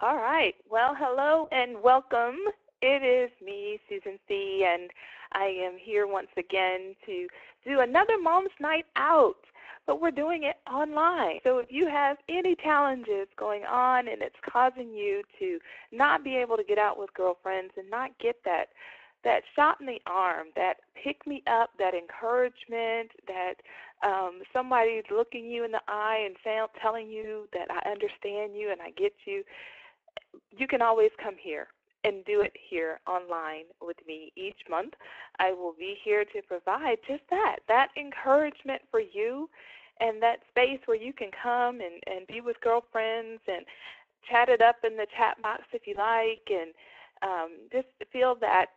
All right. Well, hello and welcome. It is me, Susan C., and I am here once again to do another Mom's Night Out, but we're doing it online. So if you have any challenges going on and it's causing you to not be able to get out with girlfriends and not get that shot in the arm, that pick me up, that encouragement, that somebody's looking you in the eye and telling you that I understand you and I get you, you can always come here and do it here online with me each month. I will be here to provide just that encouragement for you and that space where you can come and be with girlfriends and chat it up in the chat box if you like, and just feel that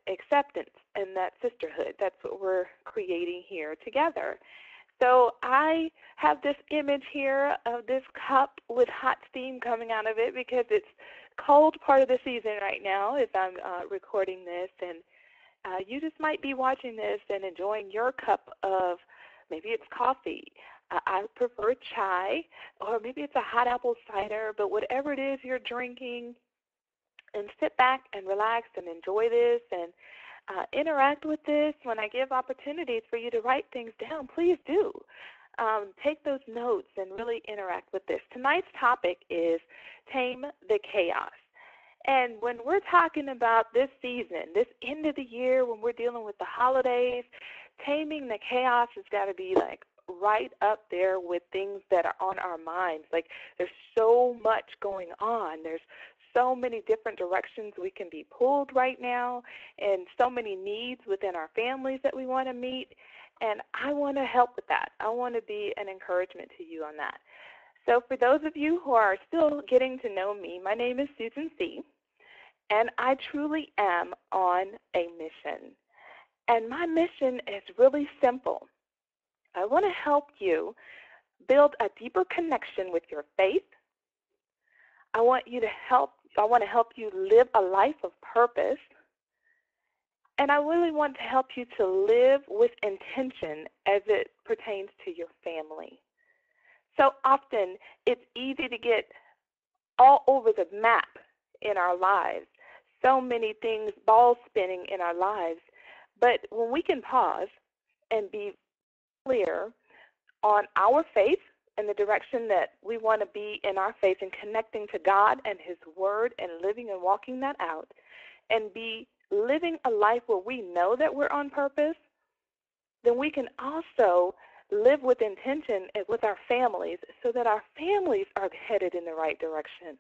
acceptance and that sisterhood. That's what we're creating here together. So I have this image here of this cup with hot steam coming out of it because it's cold part of the season right now as I'm recording this. And you just might be watching this and enjoying your cup of, maybe it's coffee. I prefer chai, or maybe it's a hot apple cider, but whatever it is you're drinking, and sit back and relax and enjoy this and interact with this. When I give opportunities for you to write things down, please do. Take those notes and really interact with this. Tonight's topic is Tame the Chaos. And when we're talking about this season, this end of the year, when we're dealing with the holidays, taming the chaos has got to be like right up there with things that are on our minds. Like, there's so much going on. There's so many different directions we can be pulled right now, and so many needs within our families that we want to meet. And I want to help with that. I want to be an encouragement to you on that. So for those of you who are still getting to know me, my name is Susan C., and I truly am on a mission. And my mission is really simple. I want to help you build a deeper connection with your faith. I want to help you live a life of purpose. And I really want to help you to live with intention as it pertains to your family. So often it's easy to get all over the map in our lives, so many things ball spinning in our lives. But when we can pause and be clear on our faith and the direction that we want to be in our faith and connecting to God and His Word and living and walking that out, and be living a life where we know that we're on purpose, then we can also live with intention with our families so that our families are headed in the right direction.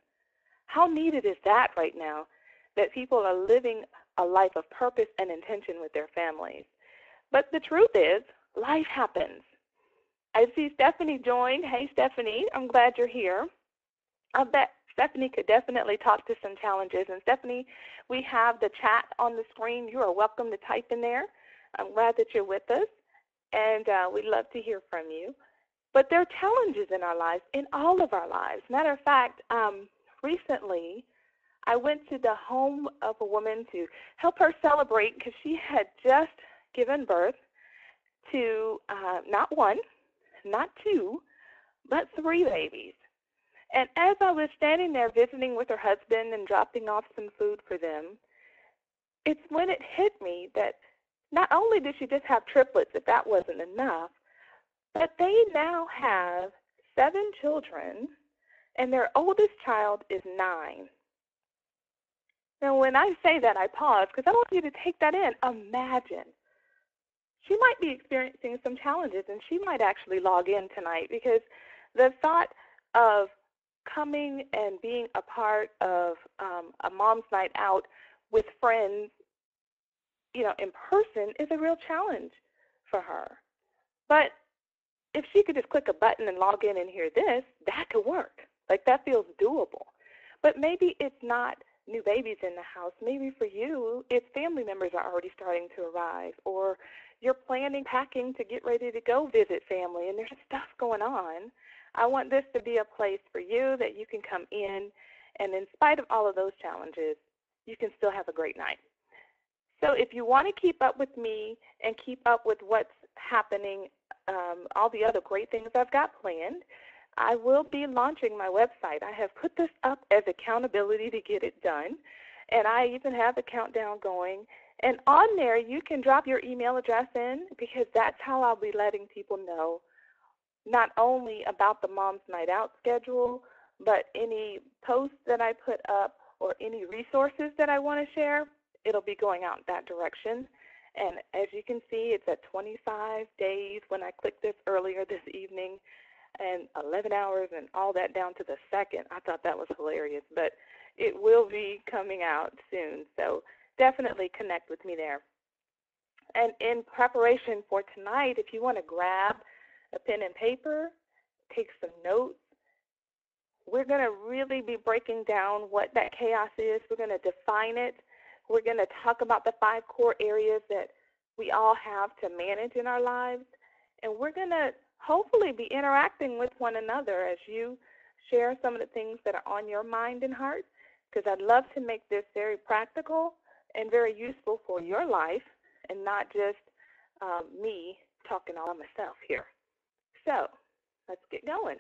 How needed is that right now, that people are living a life of purpose and intention with their families? But the truth is, life happens. I see Stephanie joined. Hey, Stephanie, I'm glad you're here. I bet Stephanie could definitely talk to some challenges. And Stephanie, we have the chat on the screen. You are welcome to type in there. I'm glad that you're with us, and we'd love to hear from you. But there are challenges in our lives, in all of our lives. Matter of fact, recently I went to the home of a woman to help her celebrate because she had just given birth to not one, not two, but three babies. And as I was standing there visiting with her husband and dropping off some food for them, it's when it hit me that not only did she just have triplets, if that wasn't enough, but they now have 7 children, and their oldest child is 9. Now, when I say that, I pause because I want you to take that in. Imagine. She might be experiencing some challenges, and she might actually log in tonight, because the thought of coming and being a part of a mom's night out with friends, in person is a real challenge for her. But if she could just click a button and log in and hear this, that could work. Like, that feels doable. But maybe it's not new babies in the house. Maybe for you, it's family members are already starting to arrive, or you're packing to get ready to go visit family, and there's stuff going on. I want this to be a place for you that you can come in, and in spite of all of those challenges, you can still have a great night. So if you want to keep up with me and keep up with what's happening, all the other great things I've got planned, I will be launching my website. I have put this up as accountability to get it done, and I even have a countdown going. And on there, you can drop your email address in, because that's how I'll be letting people know not only about the Mom's Night Out schedule, but any posts that I put up or any resources that I want to share, it'll be going out that direction. And as you can see, it's at 25 days when I clicked this earlier this evening, and 11 hours and all that down to the second. I thought that was hilarious, but it will be coming out soon. So definitely connect with me there. And in preparation for tonight, if you want to grab a pen and paper, take some notes, we're going to really be breaking down what that chaos is. We're going to define it. We're going to talk about the 5 core areas that we all have to manage in our lives. And we're going to hopefully be interacting with one another as you share some of the things that are on your mind and heart, because I'd love to make this very practical and very useful for your life, and not just me talking all myself here. So let's get going.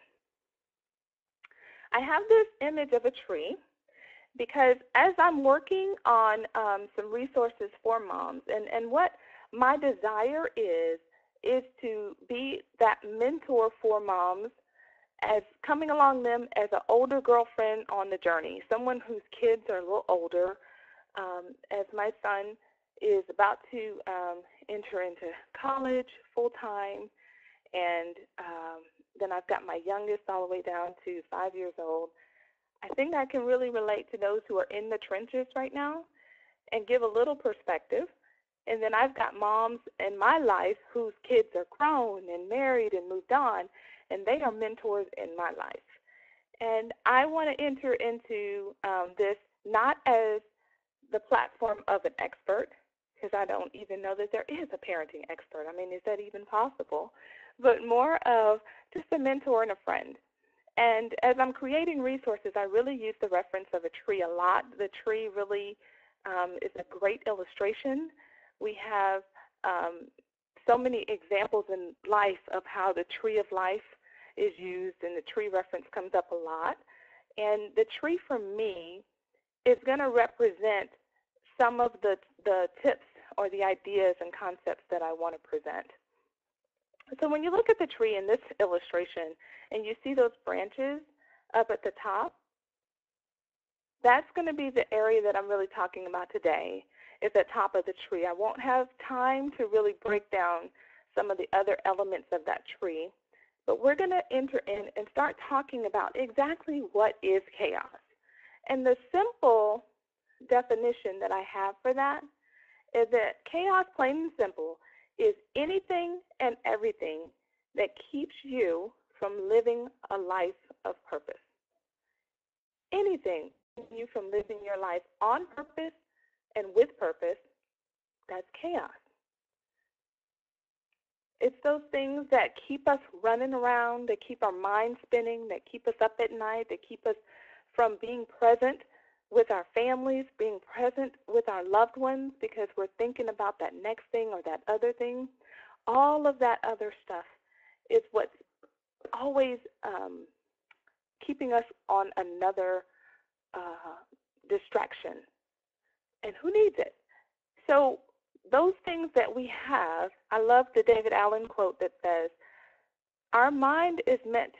I have this image of a tree because as I'm working on some resources for moms, and what my desire is to be that mentor for moms, as coming along them as an older girlfriend on the journey, someone whose kids are a little older, as my son is about to enter into college full-time, and then I've got my youngest all the way down to 5 years old. I think I can really relate to those who are in the trenches right now and give a little perspective. And then I've got moms in my life whose kids are grown and married and moved on, and they are mentors in my life. And I want to enter into this not as the platform of an expert, because I don't even know that there is a parenting expert. I mean, is that even possible? But more of just a mentor and a friend. And as I'm creating resources, I really use the reference of a tree a lot. The tree really is a great illustration. We have so many examples in life of how the tree of life is used, and the tree reference comes up a lot. And the tree for me is going to represent some of the tips or the ideas and concepts that I want to present. So when you look at the tree in this illustration and you see those branches up at the top, that's going to be the area that I'm really talking about today, is the top of the tree. I won't have time to really break down some of the other elements of that tree, but we're going to enter in and start talking about exactly what is chaos. And the simple definition that I have for that is that chaos, plain and simple, is anything and everything that keeps you from living a life of purpose. Anything keeping you from living your life on purpose and with purpose, that's chaos. It's those things that keep us running around, that keep our minds spinning, that keep us up at night, that keep us from being present with our families, being present with our loved ones because we're thinking about that next thing or that other thing. All of that other stuff is what's always keeping us on another distraction. And who needs it? So those things that we have, I love the David Allen quote that says, our mind is meant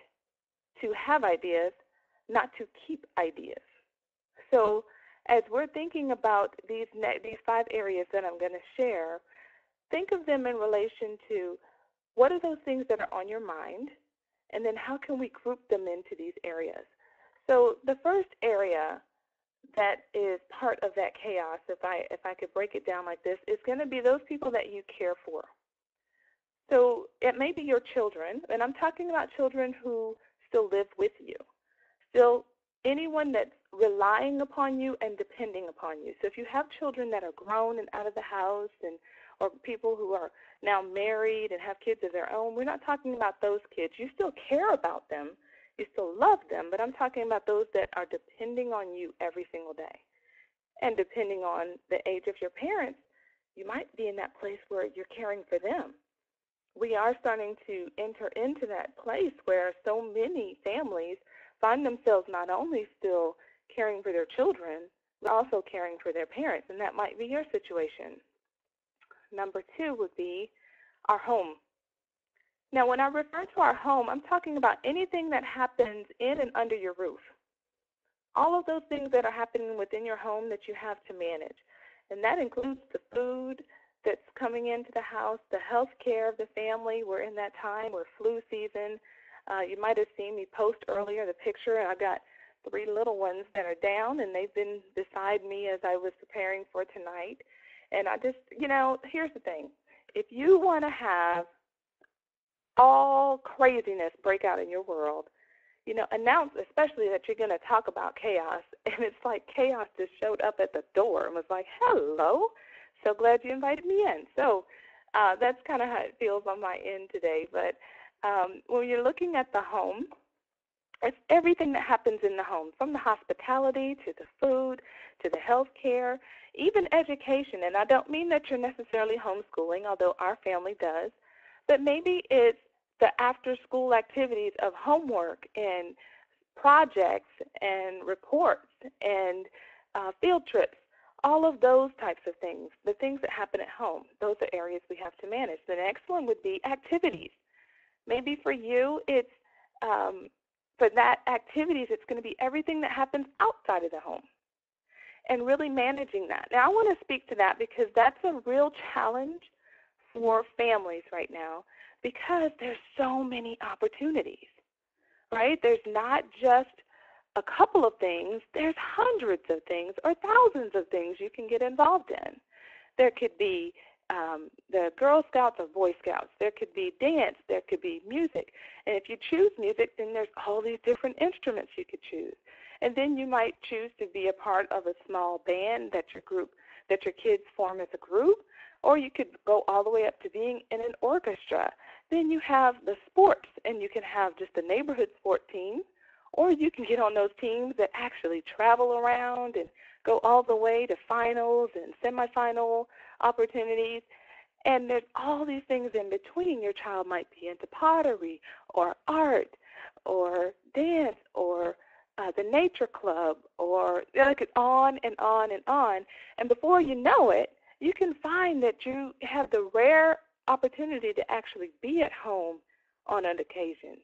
to have ideas, not to keep ideas. So as we're thinking about these 5 areas that I'm going to share, think of them in relation to what are those things that are on your mind, and then how can we group them into these areas. So the first area that is part of that chaos, if I could break it down like this, is going to be those people that you care for. So it may be your children, and I'm talking about children who still live with you, still anyone that's relying upon you and depending upon you. So if you have children that are grown and out of the house, and or people who are now married and have kids of their own, we're not talking about those kids. You still care about them. You still love them, but I'm talking about those that are depending on you every single day. And depending on the age of your parents, you might be in that place where you're caring for them. We we are starting to enter into that place where so many families find themselves not only still caring for their children, but also caring for their parents, and that might be your situation. Number two would be our home. Now, when I refer to our home, I'm talking about anything that happens in and under your roof. All of those things that are happening within your home that you have to manage. And that includes the food that's coming into the house, the health care of the family. We're in that time, we're flu season. You might have seen me post earlier the picture, and I've got 3 little ones that are down, and they've been beside me as I was preparing for tonight. And I just, here's the thing. If you want to have all craziness break out in your world, announce especially that you're going to talk about chaos. And it's like chaos just showed up at the door and was like, hello, so glad you invited me in. So that's kind of how it feels on my end today. But when you're looking at the home, it's everything that happens in the home, from the hospitality to the food to the health care, even education. And I don't mean that you're necessarily homeschooling, although our family does, but maybe it's the after-school activities of homework and projects and reports and field trips, all of those types of things, the things that happen at home. Those are areas we have to manage. The next one would be activities. Maybe for you, it's for that activities, it's going to be everything that happens outside of the home and really managing that. Now, I want to speak to that because that's a real challenge for families right now because there's so many opportunities, right? There's not just a couple of things. There's hundreds of things or thousands of things you can get involved in. There could be the Girl Scouts or Boy Scouts. There could be dance. There could be music. And if you choose music, then there's all these different instruments you could choose. And then you might choose to be a part of a small band that your kids form as a group, or you could go all the way up to being in an orchestra. Then you have the sports, and you can have just a neighborhood sport team, or you can get on those teams that actually travel around and go all the way to finals and semifinal opportunities. And there's all these things in between. Your child might be into pottery or art or dance or the nature club, or on and on and on. And before you know it, you can find that you have the rare opportunity to actually be at home on an occasion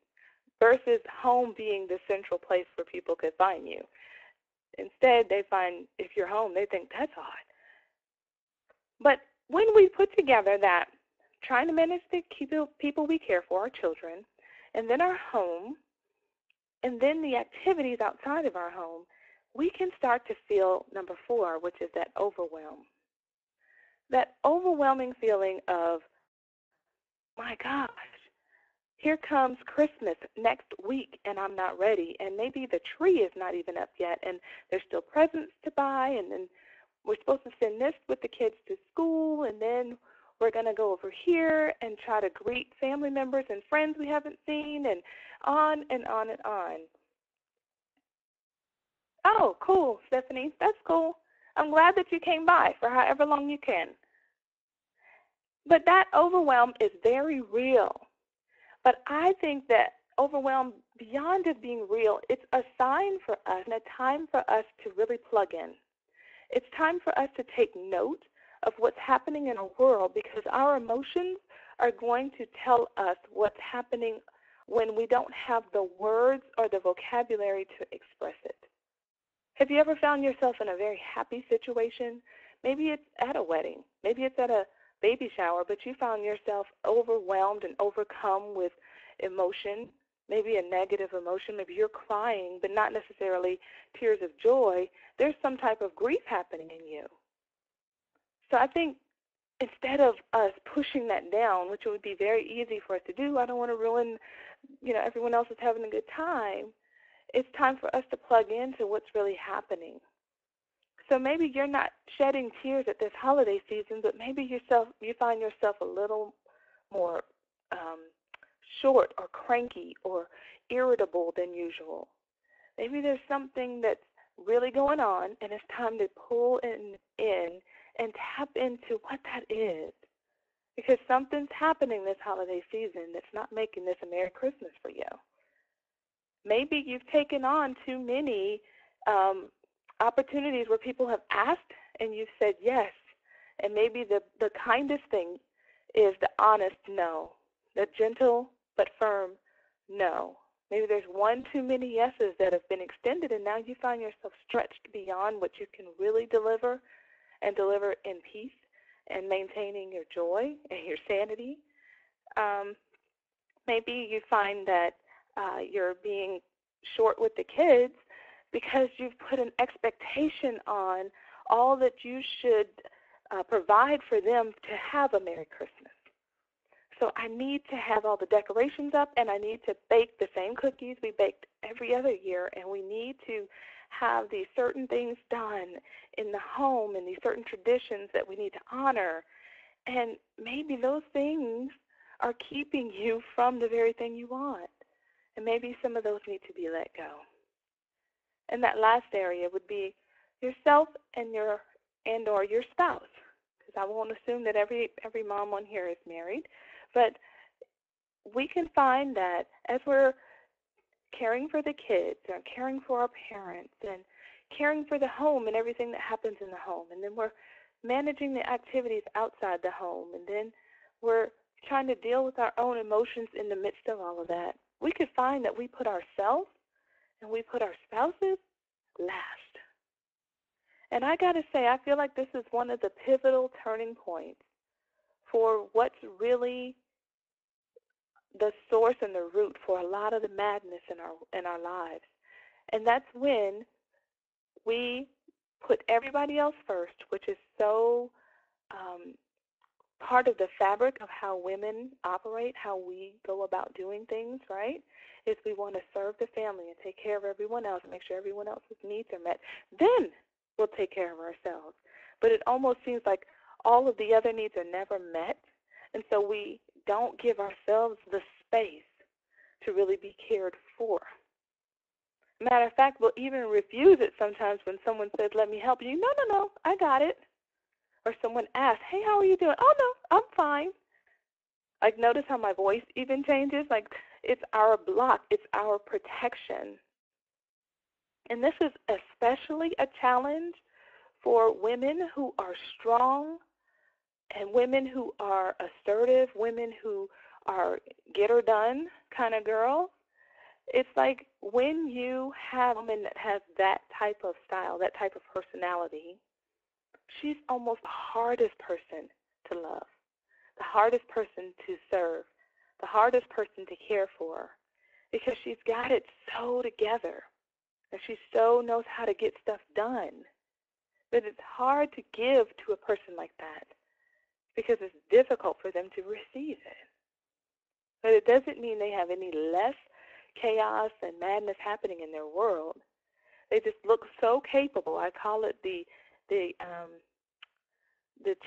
versus home being the central place where people could find you. Instead, they find if you're home, they think that's odd. But when we put together that trying to manage the people we care for, our children, and then our home, and then the activities outside of our home, we can start to feel number 4, which is that overwhelm. That overwhelming feeling of, my gosh, here comes Christmas next week and I'm not ready, and maybe the tree is not even up yet, and there's still presents to buy, and then we're supposed to send this with the kids to school, and then we're going to go over here and try to greet family members and friends we haven't seen, and on and on and on. Oh, cool, Stephanie. That's cool. I'm glad that you came by for however long you can. But that overwhelm is very real. But I think that overwhelm, beyond just being real, it's a sign for us and a time for us to really plug in. It's time for us to take note of what's happening in our world, because our emotions are going to tell us what's happening when we don't have the words or the vocabulary to express it. Have you ever found yourself in a very happy situation? Maybe it's at a wedding. Maybe it's at a baby shower, but you found yourself overwhelmed and overcome with emotion, maybe a negative emotion. Maybe you're crying, but not necessarily tears of joy. There's some type of grief happening in you. So I think instead of us pushing that down, which would be very easy for us to do, I don't want to ruin, everyone else is having a good time, it's time for us to plug into what's really happening. So maybe you're not shedding tears at this holiday season, but maybe you find yourself a little more short or cranky or irritable than usual. Maybe there's something that's really going on, and it's time to pull in and tap into what that is. because something's happening this holiday season that's not making this a Merry Christmas for you. Maybe you've taken on too many opportunities where people have asked and you've said yes. And maybe the kindest thing is the honest no, the gentle but firm no. Maybe there's one too many yeses that have been extended, and now you find yourself stretched beyond what you can really deliver and deliver in peace and maintaining your joy and your sanity. Maybe you find that you're being short with the kids because you've put an expectation on all that you should provide for them to have a Merry Christmas. So I need to have all the decorations up, and I need to bake the same cookies we baked every other year, and we need to have these certain things done in the home and these certain traditions that we need to honor. And maybe those things are keeping you from the very thing you want. And maybe some of those need to be let go. And that last area would be yourself and or your spouse. Because I won't assume that every mom on here is married. But we can find that as we're caring for the kids and caring for our parents and caring for the home and everything that happens in the home, and then we're managing the activities outside the home, and then we're trying to deal with our own emotions in the midst of all of that, we could find that we put ourselves and we put our spouses last. And I got to say, I feel like this is one of the pivotal turning points for what's really the source and the root for a lot of the madness in our lives. And that's when we put everybody else first, which is so part of the fabric of how women operate, how we go about doing things, right? Is we want to serve the family and take care of everyone else and make sure everyone else's needs are met. Then we'll take care of ourselves. But it almost seems like all of the other needs are never met, and so we don't give ourselves the space to really be cared for. Matter of fact, we'll even refuse it sometimes when someone says, let me help you. No, I got it. Or someone asks, hey, how are you doing? Oh, no, I'm fine. Like, notice how my voice even changes? Like, it's our block. It's our protection. And this is especially a challenge for women who are strong and women who are assertive, women who are get-her-done kind of girls. It's like when you have a woman that has that type of style, that type of personality, she's almost the hardest person to love, the hardest person to serve, the hardest person to care for, because she's got it so together, and she so knows how to get stuff done. But it's hard to give to a person like that because it's difficult for them to receive it. But it doesn't mean they have any less chaos and madness happening in their world. They just look so capable. I call it the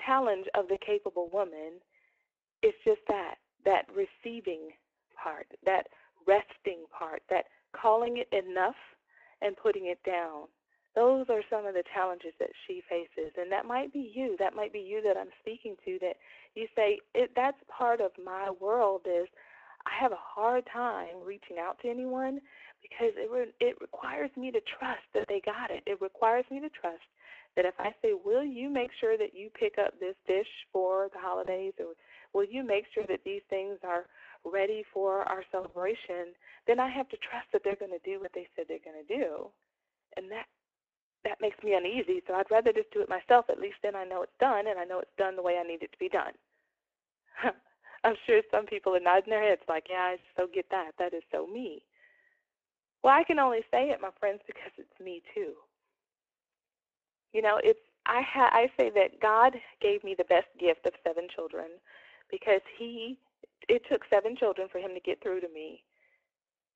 challenge of the capable woman. It's just that receiving part, that resting part, that calling it enough and putting it down. Those are some of the challenges that she faces, and that might be you. That might be you that I'm speaking to, that you say, that's part of my world is I have a hard time reaching out to anyone because it requires me to trust that they got it. It requires me to trust that if I say, will you make sure that you pick up this dish for the holidays, or will you make sure that these things are ready for our celebration, then I have to trust that they're going to do what they said they're going to do. And that makes me uneasy, so I'd rather just do it myself. At least then I know it's done, and I know it's done the way I need it to be done. I'm sure some people are nodding their heads like, yeah, I so get that. That is so me. Well, I can only say it, my friends, because it's me too. You know, I say that God gave me the best gift of 7 children because it took 7 children for him to get through to me,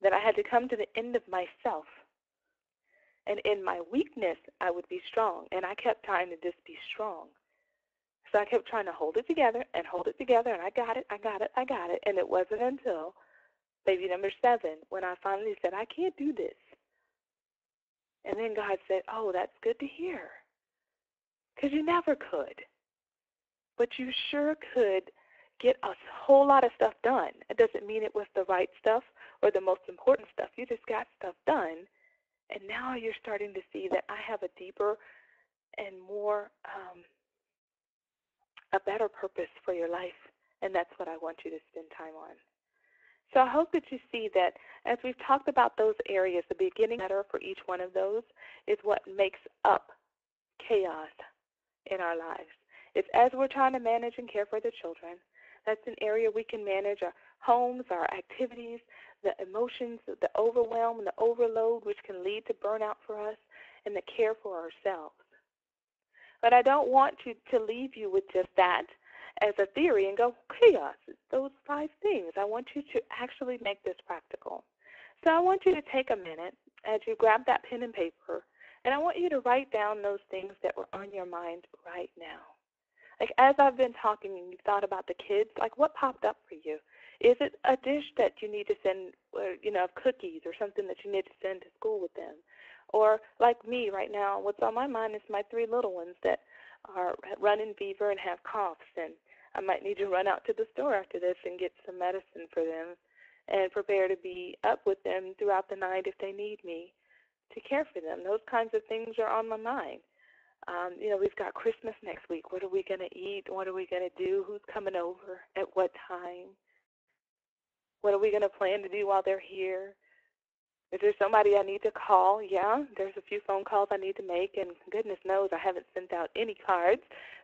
that I had to come to the end of myself. And in my weakness, I would be strong. And I kept trying to just be strong. So I kept trying to hold it together, and I got it. And it wasn't until baby number 7 when I finally said, I can't do this. And then God said, oh, that's good to hear. Because you never could. But you sure could get a whole lot of stuff done. It doesn't mean it was the right stuff or the most important stuff. You just got stuff done, and now you're starting to see that I have a deeper and more, a better purpose for your life, and that's what I want you to spend time on. So I hope that you see that as we've talked about those areas, the beginning letter for each one of those is what makes up chaos in our lives. It's as we're trying to manage and care for the children. That's an area we can manage our homes, our activities, the emotions, the overwhelm, and the overload, which can lead to burnout for us, and the care for ourselves. But I don't want to leave you with just that as a theory and go, chaos, those 5 things. I want you to actually make this practical. So I want you to take a minute as you grab that pen and paper, and I want you to write down those things that were on your mind right now. Like as I've been talking and you've thought about the kids, like what popped up for you? Is it a dish that you need to send, cookies or something that you need to send to school with them? Or like me right now, what's on my mind is my 3 little ones that are running fever and have coughs, and I might need to run out to the store after this and get some medicine for them and prepare to be up with them throughout the night if they need me to care for them. Those kinds of things are on my mind. We've got Christmas next week. What are we going to eat? What are we going to do? Who's coming over? At what time? What are we going to plan to do while they're here? Is there somebody I need to call? Yeah, there's a few phone calls I need to make, and goodness knows I haven't sent out any cards.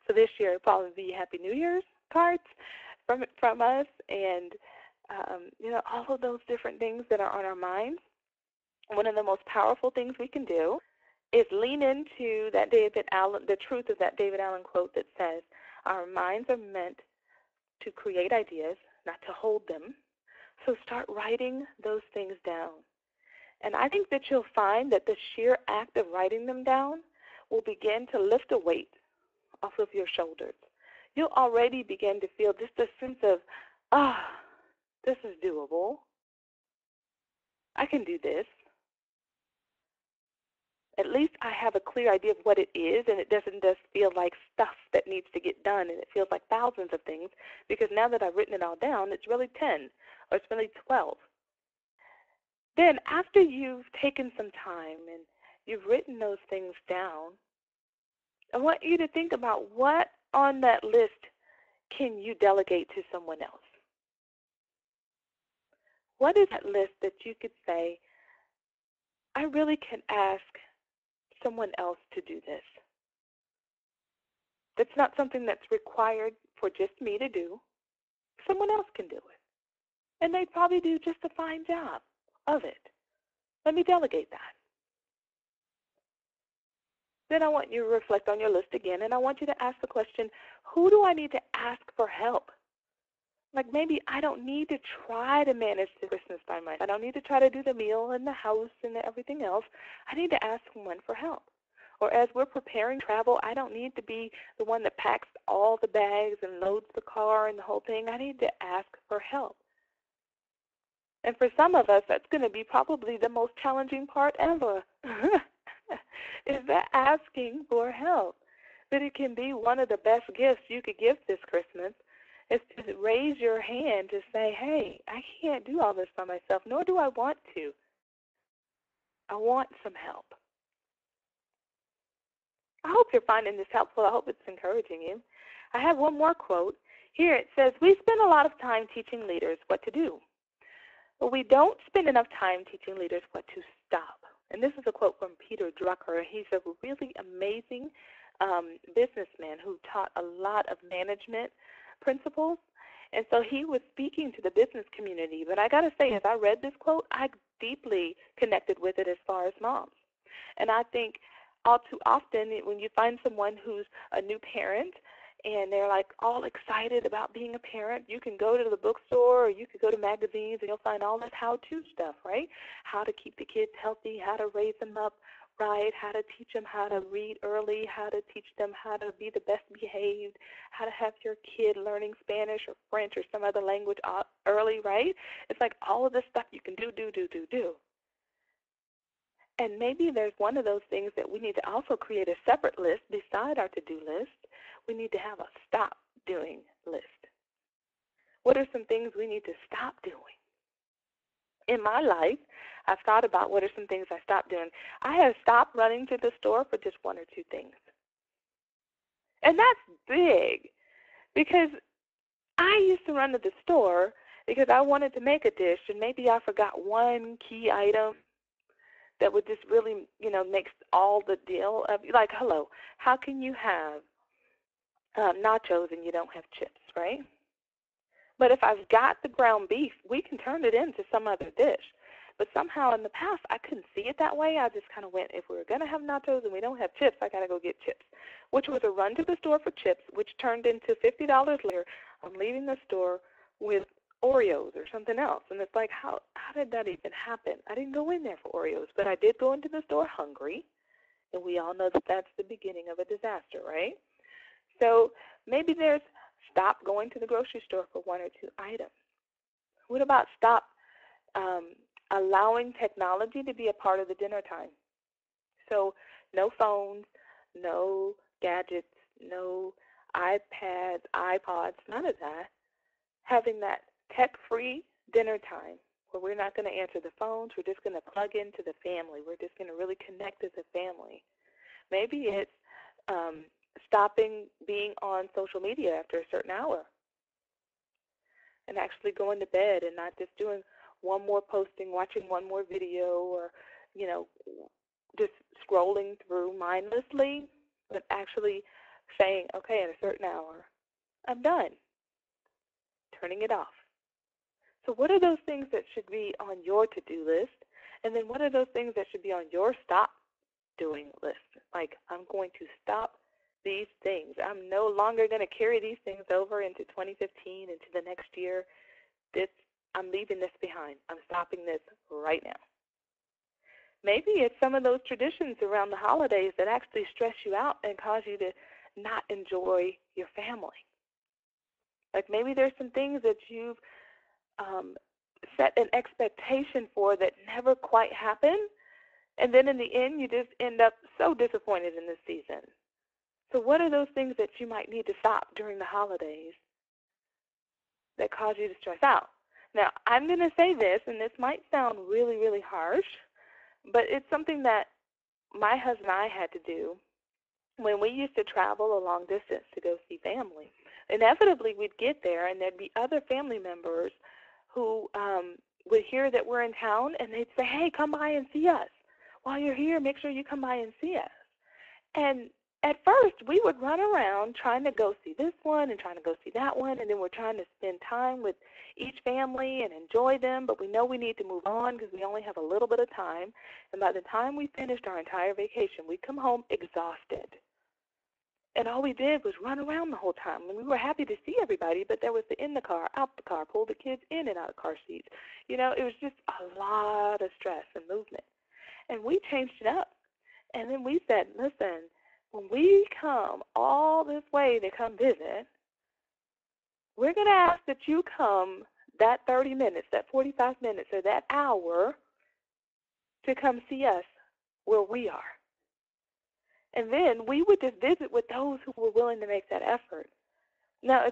So this year it'll probably be Happy New Year's cards from us, and all of those different things that are on our minds. One of the most powerful things we can do is lean into that the truth of that David Allen quote that says, our minds are meant to create ideas, not to hold them. So start writing those things down. And I think that you'll find that the sheer act of writing them down will begin to lift a weight off of your shoulders. You'll already begin to feel just a sense of, this is doable. I can do this. At least I have a clear idea of what it is, and it doesn't just feel like stuff that needs to get done, and it feels like thousands of things, because now that I've written it all down, it's really 10, or it's really 12. Then after you've taken some time and you've written those things down, I want you to think about what on that list can you delegate to someone else. What is that list that you could say, I really can ask someone else to do this? That's not something that's required for just me to do. Someone else can do it. And they'd probably do just a fine job of it. Let me delegate that. Then I want you to reflect on your list again, and I want you to ask the question, who do I need to ask for help? Like maybe I don't need to try to manage the Christmas by myself. I don't need to try to do the meal and the house and everything else. I need to ask someone for help. Or as we're preparing travel, I don't need to be the one that packs all the bags and loads the car and the whole thing. I need to ask for help. And for some of us, that's going to be probably the most challenging part ever, is that asking for help. But it can be one of the best gifts you could give this Christmas, is to raise your hand to say, hey, I can't do all this by myself, nor do I want to. I want some help. I hope you're finding this helpful. I hope it's encouraging you. I have one more quote. Here it says, we spend a lot of time teaching leaders what to do, but we don't spend enough time teaching leaders what to stop. And this is a quote from Peter Drucker. He's a really amazing businessman who taught a lot of management principles. And so he was speaking to the business community. But I got to say, as I read this quote, I deeply connected with it as far as moms. And I think all too often when you find someone who's a new parent and they're like all excited about being a parent, you can go to the bookstore or you could go to magazines and you'll find all this how-to stuff, right? How to keep the kids healthy, how to raise them up right, how to teach them how to read early, how to teach them how to be the best behaved, how to have your kid learning Spanish or French or some other language early, right? It's like all of this stuff you can do. And maybe there's one of those things that we need to also create a separate list beside our to-do list. We need to have a stop doing list. What are some things we need to stop doing? In my life, I've thought about what are some things I stopped doing. I have stopped running to the store for just one or two things. And that's big because I used to run to the store because I wanted to make a dish and maybe I forgot one key item that would just really, makes all the deal of, like, hello, how can you have nachos and you don't have chips, right? But if I've got the ground beef, we can turn it into some other dish. But somehow in the past, I couldn't see it that way. I just kind of went, if we're going to have nachos and we don't have chips, I got to go get chips, which was a run to the store for chips, which turned into $50 later. I'm leaving the store with Oreos or something else. And it's like, how did that even happen? I didn't go in there for Oreos, but I did go into the store hungry. And we all know that that's the beginning of a disaster, right? So maybe there's stop going to the grocery store for one or two items. What about stop allowing technology to be a part of the dinner time? So no phones, no gadgets, no iPads, iPods, none of that. Having that tech-free dinner time where we're not going to answer the phones, we're just going to plug into the family. We're just going to really connect as a family. Maybe it's stopping being on social media after a certain hour and actually going to bed and not just doing one more posting, watching one more video, or, just scrolling through mindlessly, but actually saying, okay, at a certain hour, I'm done, turning it off. So what are those things that should be on your to-do list? And then what are those things that should be on your stop doing list? Like, I'm going to stop these things. I'm no longer going to carry these things over into 2015, into the next year. I'm leaving this behind. I'm stopping this right now. Maybe it's some of those traditions around the holidays that actually stress you out and cause you to not enjoy your family. Like maybe there's some things that you've set an expectation for that never quite happen, and then in the end you just end up so disappointed in this season. So what are those things that you might need to stop during the holidays that cause you to stress out? Now, I'm going to say this, and this might sound really, really harsh, but it's something that my husband and I had to do when we used to travel a long distance to go see family. Inevitably, we'd get there, and there'd be other family members who would hear that we're in town, and they'd say, hey, come by and see us. While you're here, make sure you come by and see us. And at first, we would run around trying to go see this one and trying to go see that one, and then we're trying to spend time with each family and enjoy them, but we know we need to move on because we only have a little bit of time. And by the time we finished our entire vacation, we'd come home exhausted. And all we did was run around the whole time. And we were happy to see everybody, but there was the in the car, out the car, pull the kids in and out of car seats. It was just a lot of stress and movement. And we changed it up. And then we said, listen, when we come all this way to come visit, we're going to ask that you come that 30 minutes, that 45 minutes, or that hour to come see us where we are. And then we would just visit with those who were willing to make that effort. Now,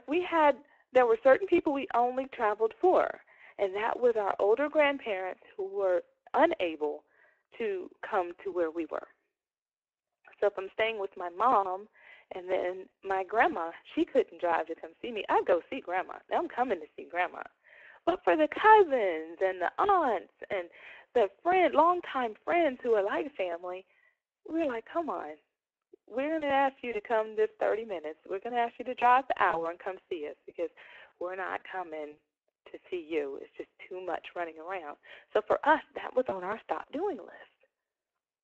there were certain people we only traveled for, and that was our older grandparents who were unable to come to where we were. So if I'm staying with my mom and then my grandma, she couldn't drive to come see me, I'd go see grandma. Now I'm coming to see grandma. But for the cousins and the aunts and the longtime friends who are like family, we're like, come on. We're going to ask you to come this 30 minutes. We're going to ask you to drive the hour and come see us because we're not coming to see you. It's just too much running around. So for us, that was on our stop doing list.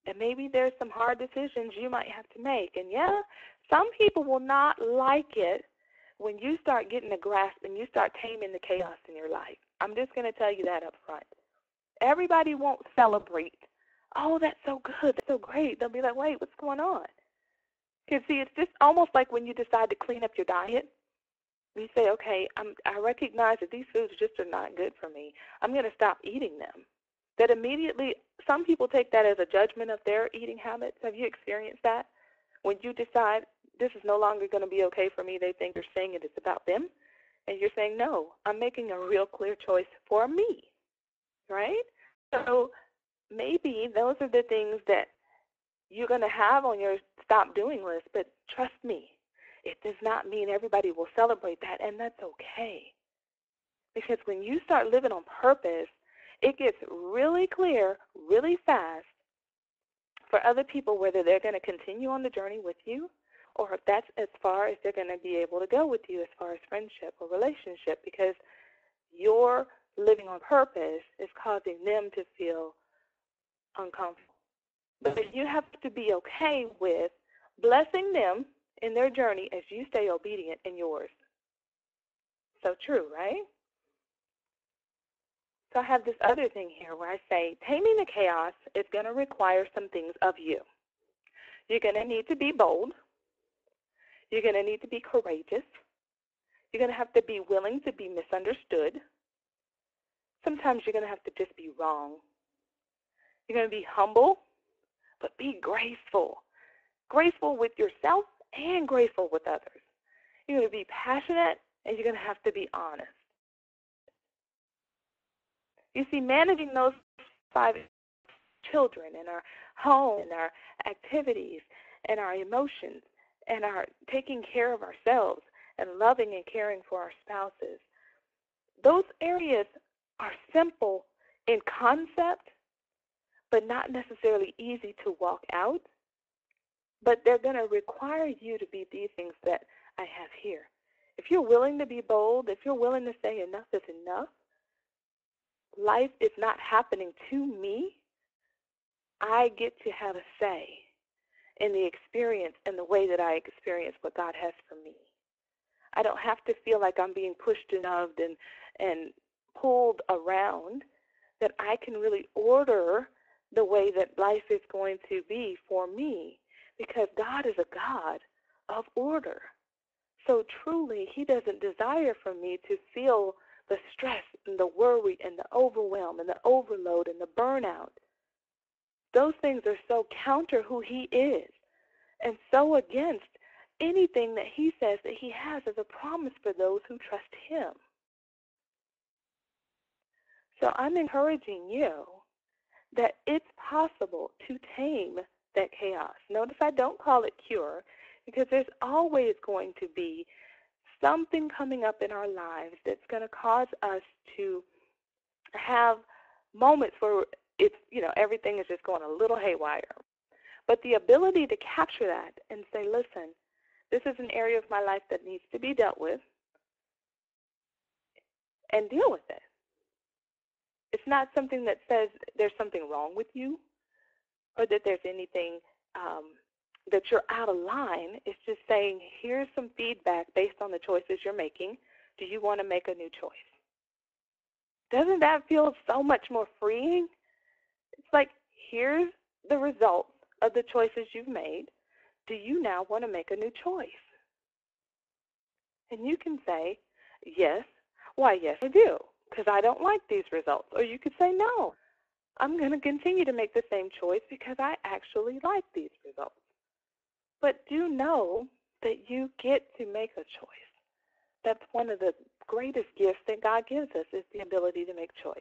And maybe there's some hard decisions you might have to make. And yeah, some people will not like it when you start getting a grasp and you start taming the chaos in your life. I'm just going to tell you that up front. Everybody won't celebrate. Oh, that's so good. That's so great. They'll be like, wait, what's going on? Because, see, it's just almost like when you decide to clean up your diet. You say, okay, I recognize that these foods just are not good for me. I'm going to stop eating them. That immediately, some people take that as a judgment of their eating habits. Have you experienced that? When you decide this is no longer going to be okay for me, they think they're saying it is about them. And you're saying, no, I'm making a real clear choice for me, right? So maybe those are the things that you're going to have on your stop doing list, but trust me, it does not mean everybody will celebrate that, and that's okay. Because when you start living on purpose, it gets really clear really fast for other people whether they're going to continue on the journey with you or if that's as far as they're going to be able to go with you as far as friendship or relationship, because your living on purpose is causing them to feel uncomfortable. But you have to be okay with blessing them in their journey as you stay obedient in yours. So true, right? So I have this other thing here where I say, taming the chaos is going to require some things of you. You're going to need to be bold. You're going to need to be courageous. You're going to have to be willing to be misunderstood. Sometimes you're going to have to just be wrong. You're going to be humble, but be graceful. Graceful with yourself and graceful with others. You're going to be passionate, and you're going to have to be honest. You see, managing those 5 children and our home and our activities and our emotions and our taking care of ourselves and loving and caring for our spouses, those areas are simple in concept, but not necessarily easy to walk out. But they're going to require you to be these things that I have here. If you're willing to be bold, if you're willing to say enough is enough, life is not happening to me, I get to have a say in the experience and the way that I experience what God has for me. I don't have to feel like I'm being pushed and shoved and pulled around, that I can really order the way that life is going to be for me, because God is a God of order. So truly, He doesn't desire for me to feel the stress and the worry and the overwhelm and the overload and the burnout. Those things are so counter who He is and so against anything that He says that He has as a promise for those who trust Him. So I'm encouraging you that it's possible to tame that chaos. Notice I don't call it cure, because there's always going to be something coming up in our lives that's going to cause us to have moments where it's, everything is just going a little haywire. But the ability to capture that and say, listen, this is an area of my life that needs to be dealt with, and deal with it. It's not something that says there's something wrong with you or that there's anything that you're out of line. It's just saying, here's some feedback based on the choices you're making. Do you want to make a new choice? Doesn't that feel so much more freeing? It's like, here's the results of the choices you've made. Do you now want to make a new choice? And you can say, yes. Why, yes, I do, because I don't like these results. Or you could say, no, I'm going to continue to make the same choice because I actually like these results. But do know that you get to make a choice. That's one of the greatest gifts that God gives us, is the ability to make choice.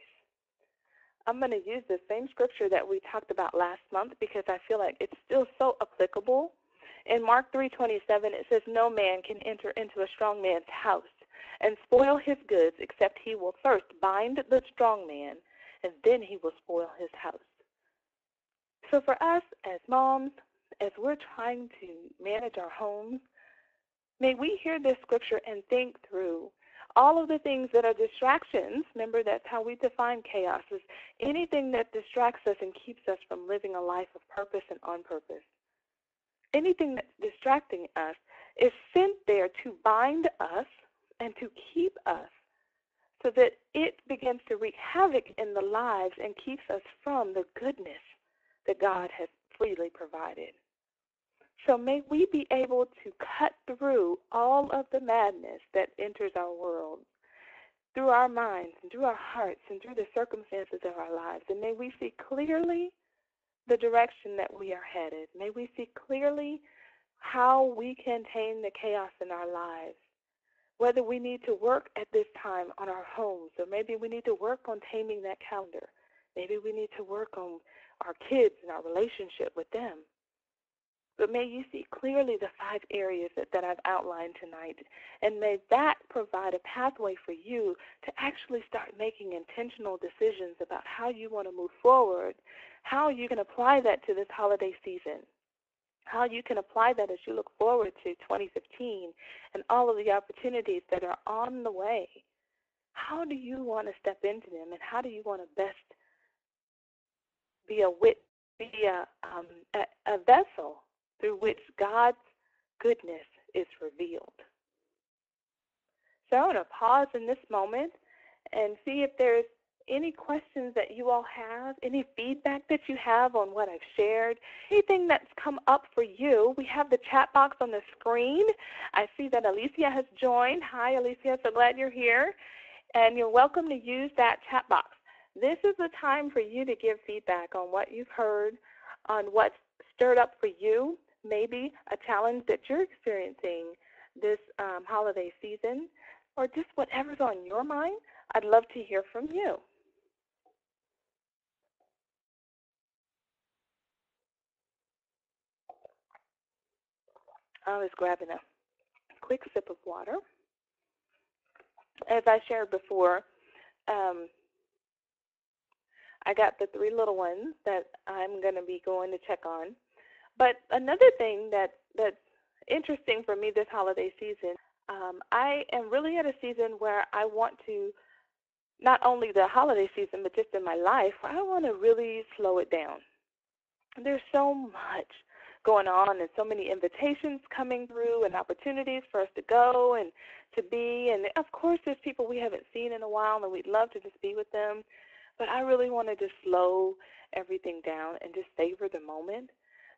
I'm going to use the same scripture that we talked about last month because I feel like it's still so applicable. In Mark 3:27, it says, no man can enter into a strong man's house and spoil his goods except he will first bind the strong man, and then he will spoil his house. So for us as moms, as we're trying to manage our homes, may we hear this scripture and think through all of the things that are distractions. Remember, that's how we define chaos, is anything that distracts us and keeps us from living a life of purpose and on purpose. Anything that's distracting us is sent there to bind us and to keep us so that it begins to wreak havoc in the lives and keeps us from the goodness that God has freely provided. So may we be able to cut through all of the madness that enters our world, through our minds and through our hearts and through the circumstances of our lives. And may we see clearly the direction that we are headed. May we see clearly how we can tame the chaos in our lives. whether we need to work at this time on our homes, or maybe we need to work on taming that calendar. Maybe we need to work on our kids and our relationship with them. But may you see clearly the 5 areas that I've outlined tonight, and may that provide a pathway for you to actually start making intentional decisions about how you want to move forward, how you can apply that to this holiday season, how you can apply that as you look forward to 2015 and all of the opportunities that are on the way. How do you want to step into them, and how do you want to best be a vessel through which God's goodness is revealed? So I want to pause in this moment and see if there's any questions that you all have, any feedback that you have on what I've shared, anything that's come up for you. We have the chat box on the screen. I see that Alicia has joined. Hi, Alicia. So glad you're here. And you're welcome to use that chat box. This is the time for you to give feedback on what you've heard, on what's stirred up for you, maybe a challenge that you're experiencing this holiday season, or just whatever's on your mind. I'd love to hear from you. I was grabbing a quick sip of water. As I shared before, I got the 3 little ones that I'm going to be going to check on. But another thing that's interesting for me this holiday season, I am really at a season where I want to, not only the holiday season, but just in my life, I want to really slow it down. There's so much going on and so many invitations coming through and opportunities for us to go and to be. And, of course, there's people we haven't seen in a while, and we'd love to just be with them. But I really want to just slow everything down and just savor the moment.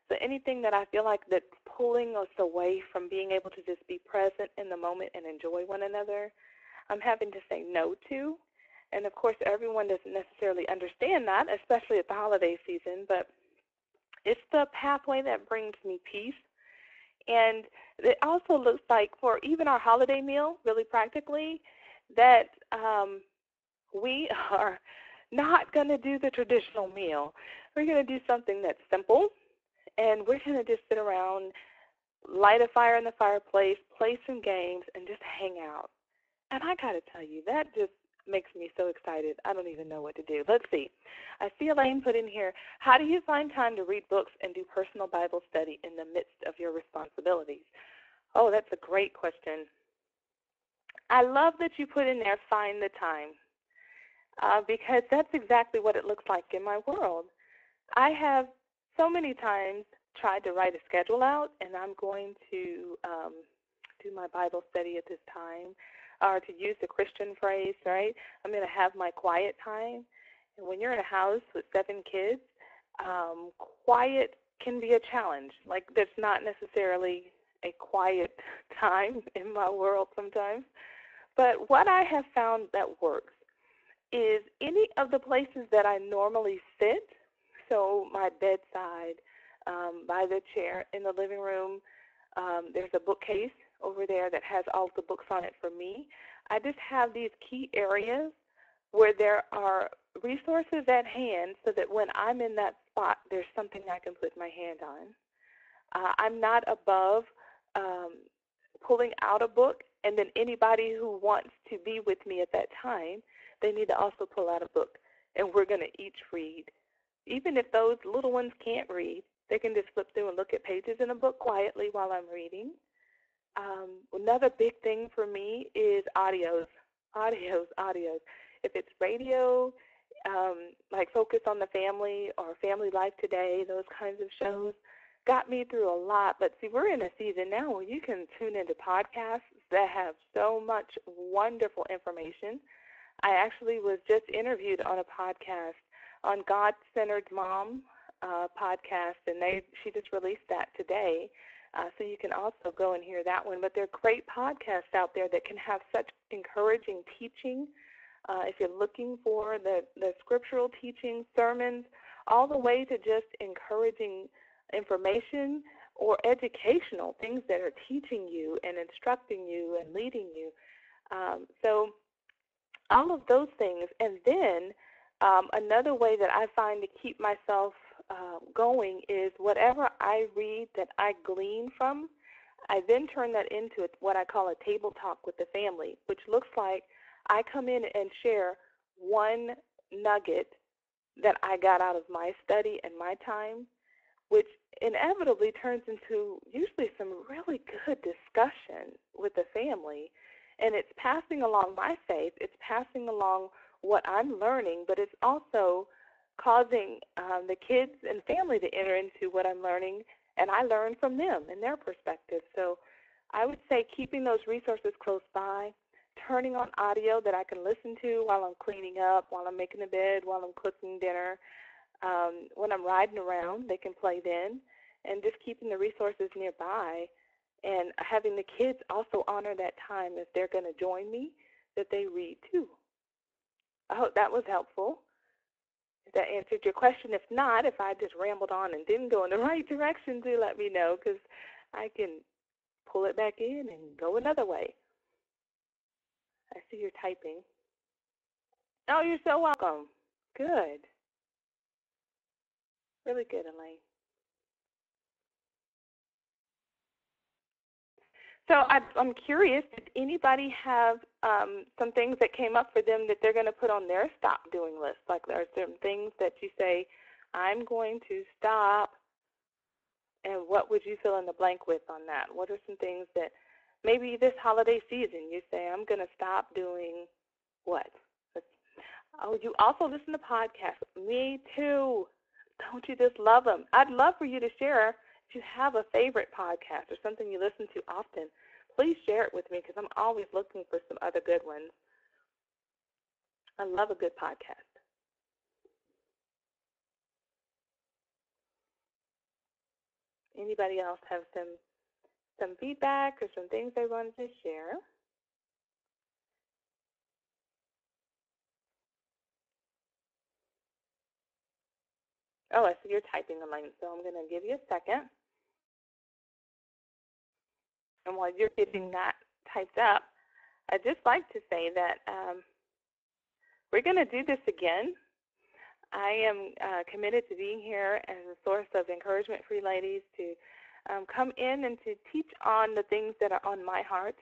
So anything that I feel like that's pulling us away from being able to just be present in the moment and enjoy one another, I'm having to say no to. And, of course, everyone doesn't necessarily understand that, especially at the holiday season, but it's the pathway that brings me peace. And it also looks like for even our holiday meal, really practically, that we are not going to do the traditional meal. We're going to do something that's simple, and we're going to just sit around, light a fire in the fireplace, play some games, and just hang out. And I got to tell you, that just makes me so excited. I don't even know what to do. Let's see. I see Elaine put in here, how do you find time to read books and do personal Bible study in the midst of your responsibilities? Oh, that's a great question. I love that you put in there, find the time, because that's exactly what it looks like in my world. I have so many times tried to write a schedule out, and I'm going to do my Bible study at this time, or to use the Christian phrase, right? I'm going to have my quiet time. And when you're in a house with 7 kids, quiet can be a challenge. Like, there's not necessarily a quiet time in my world sometimes. But what I have found that works is any of the places that I normally sit, so my bedside, by the chair in the living room, there's a bookcase over there that has all the books on it for me. I just have these key areas where there are resources at hand so that when I'm in that spot, there's something I can put my hand on. I'm not above pulling out a book, and then anybody who wants to be with me at that time, they need to also pull out a book, and we're going to each read. Even if those little ones can't read, they can just flip through and look at pages in a book quietly while I'm reading. Another big thing for me is audios. If it's radio, like Focus on the Family or Family Life Today, those kinds of shows, got me through a lot. But see, we're in a season now where you can tune into podcasts that have so much wonderful information. I actually was just interviewed on a podcast on God-Centered Mom podcast, and she just released that today. So you can also go and hear that one. But there are great podcasts out there that can have such encouraging teaching. If you're looking for the scriptural teaching, sermons, all the way to just encouraging information or educational things that are teaching you and instructing you and leading you, So all of those things. And then another way that I find to keep myself going is whatever I read that I glean from, I then turn that into what I call a table talk with the family, which looks like I come in and share one nugget that I got out of my study and my time, which inevitably turns into usually some really good discussion with the family. And it's passing along my faith, it's passing along what I'm learning, but it's also causing the kids and family to enter into what I'm learning, and I learn from them and their perspective. So I would say keeping those resources close by, turning on audio that I can listen to while I'm cleaning up, while I'm making the bed, while I'm cooking dinner. When I'm riding around, they can play then, and just keeping the resources nearby and having the kids also honor that time if they're going to join me, that they read too. I hope that was helpful. If that answered your question. If not, if I just rambled on and didn't go in the right direction, do let me know, because I can pull it back in and go another way. I see you're typing. Oh, you're so welcome. Good. Really good, Elaine. So I'm curious, did anybody have some things that came up for them that they're going to put on their stop doing list? Like, there are certain things that you say, I'm going to stop, and what would you fill in the blank with on that? What are some things that maybe this holiday season you say, I'm going to stop doing what? Oh, you also listen to podcasts. Me too. Don't you just love them? I'd love for you to share if you have a favorite podcast or something you listen to often. Please share it with me, because I'm always looking for some other good ones. I love a good podcast. Anybody else have some feedback or some things they wanted to share? Oh, I see you're typing, Elaine, so I'm going to give you a second. And while you're getting that typed up, I'd just like to say that we're going to do this again. I am committed to being here as a source of encouragement for you ladies to come in and to teach on the things that are on my heart,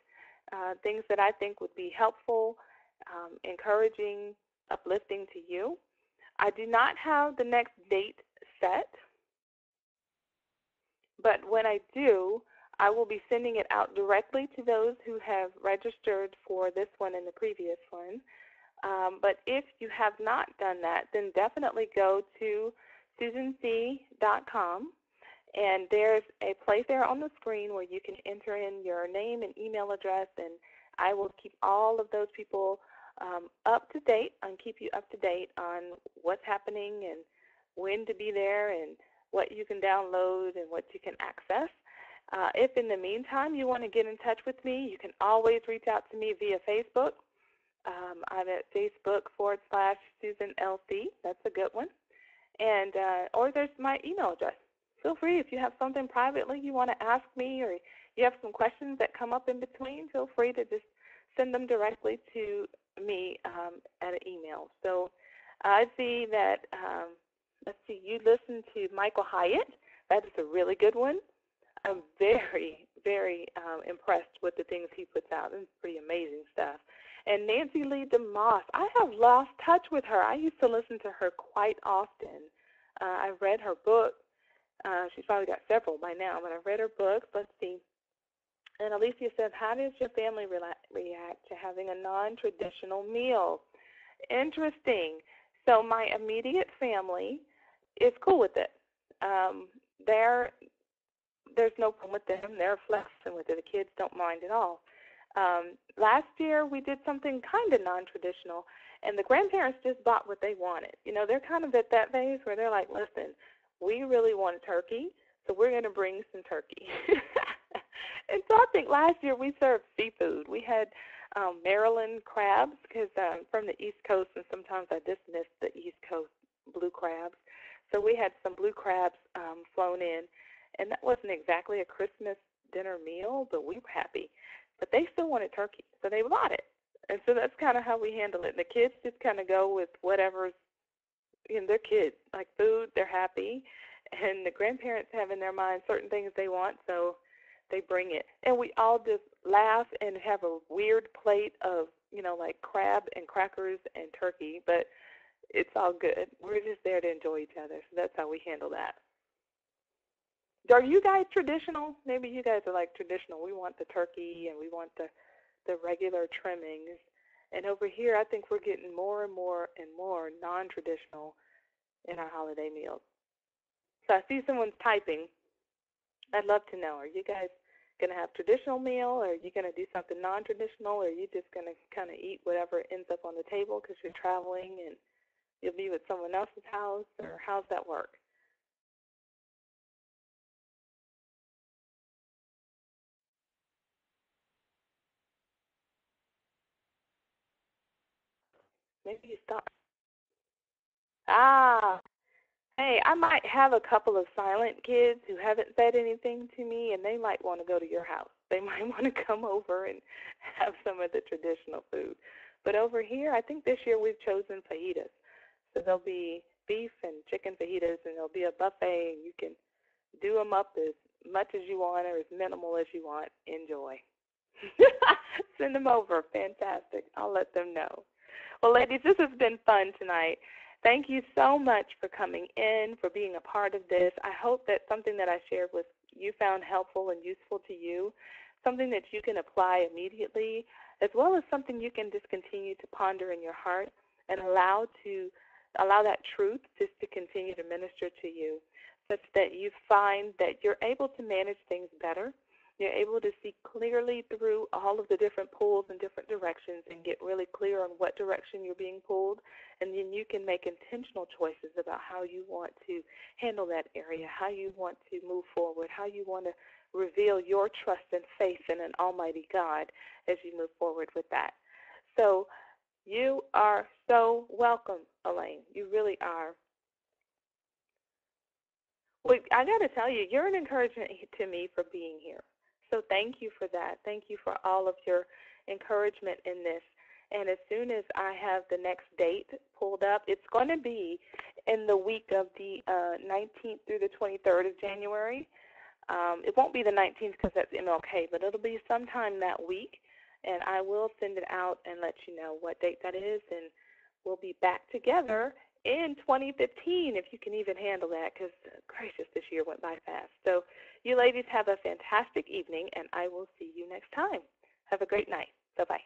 things that I think would be helpful, encouraging, uplifting to you. I do not have the next date set, but when I do, I will be sending it out directly to those who have registered for this one and the previous one. But if you have not done that, then definitely go to SusanC.com, and there's a place there on the screen where you can enter in your name and email address, and I will keep all of those people up to date and keep you up to date on what's happening and when to be there and what you can download and what you can access. If in the meantime you want to get in touch with me, you can always reach out to me via Facebook. I'm at Facebook.com/Susan LC. That's a good one. And or there's my email address. Feel free, if you have something privately you want to ask me, or you have some questions that come up in between, feel free to just send them directly to me at an email. So I see that, let's see, you listen to Michael Hyatt. That is a really good one. I'm very, very impressed with the things he puts out. It's pretty amazing stuff. And Nancy Lee DeMoss, I have lost touch with her. I used to listen to her quite often. I've read her book. She's probably got several by now, but I've read her books. Let's see. And Alicia says, how does your family react to having a non-traditional meal? Interesting. So my immediate family is cool with it. There's no problem with them. They're flexing with it. The kids don't mind at all. Last year we did something kind of non-traditional, and the grandparents just bought what they wanted. You know, they're kind of at that phase where they're like, listen, we really want a turkey, so we're going to bring some turkey. And so I think last year we served seafood. We had Maryland crabs, because I'm from the East Coast, and sometimes I dismiss the East Coast blue crabs. So we had some blue crabs flown in, and that wasn't exactly a Christmas dinner meal, but we were happy. But they still wanted turkey, so they bought it. And so that's kind of how we handle it. The kids just kind of go with whatever's, their kids. Like food, they're happy. And the grandparents have in their mind certain things they want, so they bring it. And we all just laugh and have a weird plate of, like crab and crackers and turkey, but it's all good. We're just there to enjoy each other. So that's how we handle that. Are you guys traditional? Maybe you guys are like traditional. We want the turkey and we want the regular trimmings. And over here, I think we're getting more and more and more non-traditional in our holiday meals. So I see someone's typing. I'd love to know, are you guys going to have traditional meal, or are you going to do something non-traditional, or are you just going to kind of eat whatever ends up on the table because you're traveling and you'll be with someone else's house, or how's that work? Maybe you stop. Ah, hey, I might have a couple of silent kids who haven't said anything to me, and they might want to go to your house. They might want to come over and have some of the traditional food. But over here, I think this year we've chosen fajitas. So there'll be beef and chicken fajitas, and there'll be a buffet, and you can do them up as much as you want or as minimal as you want. Enjoy. Send them over. Fantastic. I'll let them know. Well, ladies, this has been fun tonight. Thank you so much for coming in, for being a part of this. I hope that something that I shared with you found helpful and useful to you, something that you can apply immediately, as well as something you can just continue to ponder in your heart and allow that truth just to continue to minister to you, such that you find that you're able to manage things better. You're able to see clearly through all of the different pulls in different directions and get really clear on what direction you're being pulled. And then you can make intentional choices about how you want to handle that area, how you want to move forward, how you want to reveal your trust and faith in an almighty God as you move forward with that. So you are so welcome, Elaine. You really are. Well, I got to tell you, you're an encouragement to me for being here. So thank you for that. Thank you for all of your encouragement in this. And as soon as I have the next date pulled up, it's going to be in the week of the 19th through the 23rd of January. It won't be the 19th because that's MLK, but it'll be sometime that week. And I will send it out and let you know what date that is. And we'll be back together in 2015, if you can even handle that, because, gracious, this year went by fast. So you ladies have a fantastic evening, and I will see you next time. Have a great night. Bye-bye.